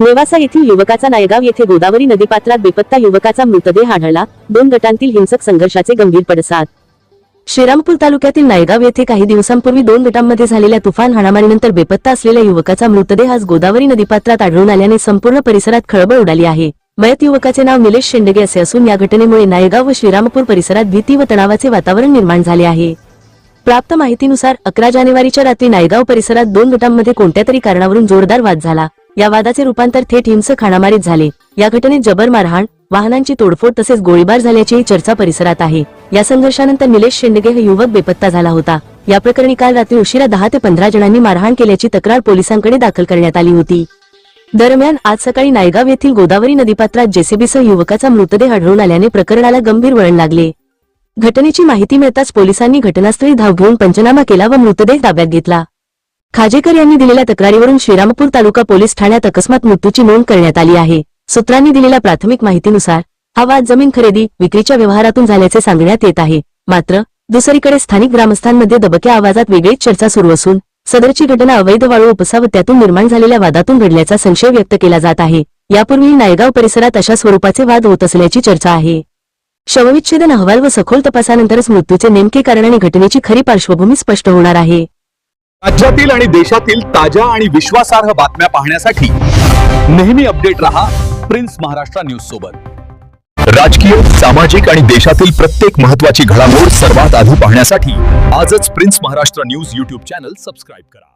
नेवासा येथील युवकाचा नायगाव येथे गोदावरी नदीपात्रात बेपत्ता युवकाचा मृतदेह आढळला. 2 गटांतील हिंसक संघर्षाचे गंभीर पडसाद. श्रीरामपूर तालुक्यातील नायगाव येथे काही दिवसांपूर्वी 2 गटांमध्ये झालेल्या तुफान हाणामारीनंतर बेपत्ता असलेल्या युवकाचा मृतदेह आज गोदावरी नदीपात्रात आढळून आल्याने संपूर्ण परिसरात खळबळ उडाली आहे. मयत युवकाचे नाव निलेश शेंडगे असे असून या घटनेमुळे नायगाव व श्रीरामपूर परिसरात भीती व तणावाचे वातावरण निर्माण झाले आहे. प्राप्त माहितीनुसार 11 जानेवारीच्या रात्री नायगाव परिसरात 2 गटांमध्ये कोणत्यातरी कारणावरून जोरदार वाद झाला. या वादाचे रूपांतर थेट हिंसक हाणामारीत झाले. या घटनेत जबर मारहाण, वाहनांची तोडफोड तसेच गोळीबार झाल्याचीही चर्चा परिसरात आहे. या संघर्षानंतर निलेश शेंडगे हे युवक बेपत्ता झाला होता. या प्रकरणी काल रात्री उशिरा 10 ते 15 जणांनी मारहाण केल्याची तक्रार पोलिसांकडे दाखल करण्यात आली होती. दरम्यान आज सकाळी नायगाव येथील गोदावरी नदीपात्रात जेसीबीसह युवकाचा मृतदेह आढळून आल्याने प्रकरणाला गंभीर वळण लागले. घटनेची माहिती मिळताच पोलिसांनी घटनास्थळी धाव घेऊन पंचनामा केला व मृतदेह ताब्यात घेतला. खाजेकर यांनी दिलेल्या तक्रारीवरून श्रीरामपूर तालुका पोलीस ठाण्यात अकस्मात मृत्यूची नोंद करण्यात आली आहे. सूत्रांनी दिलेल्या प्राथमिक माहितीनुसार हा वाद जमीन खरेदी विक्रीच्या व्यवहारातून झाल्याचे सांगण्यात येत आहे. मात्र दुसरीकडे स्थानिक ग्रामस्थांमध्ये दबक्या आवाजात वेगळीच चर्चा सुरू असून सदरची घटना अवैध वाळू उपसा व त्यातून निर्माण झालेल्या वादातून घडल्याचा संशय व्यक्त केला जात आहे. यापूर्वी नायगाव परिसरात अशा स्वरूपाचे वाद होत असल्याची चर्चा आहे. शवविच्छेदन अहवाल व सखोल तपासानंतरच मृत्यूचे नेमके कारण आणि घटनेची खरी पार्श्वभूमी स्पष्ट होणार आहे. राज्यातील आणि देशातील ताज्या आणि विश्वासार्ह बातम्या पाहण्यासाठी नेहमी अपडेट रहा प्रिन्स महाराष्ट्र न्यूज सोबत. राजकीय, सामाजिक आणि देशातील प्रत्येक महत्त्वाची घडामोड सर्वात आधी पाहण्यासाठी आजच prince Maharashtra news YouTube channel subscribe करा.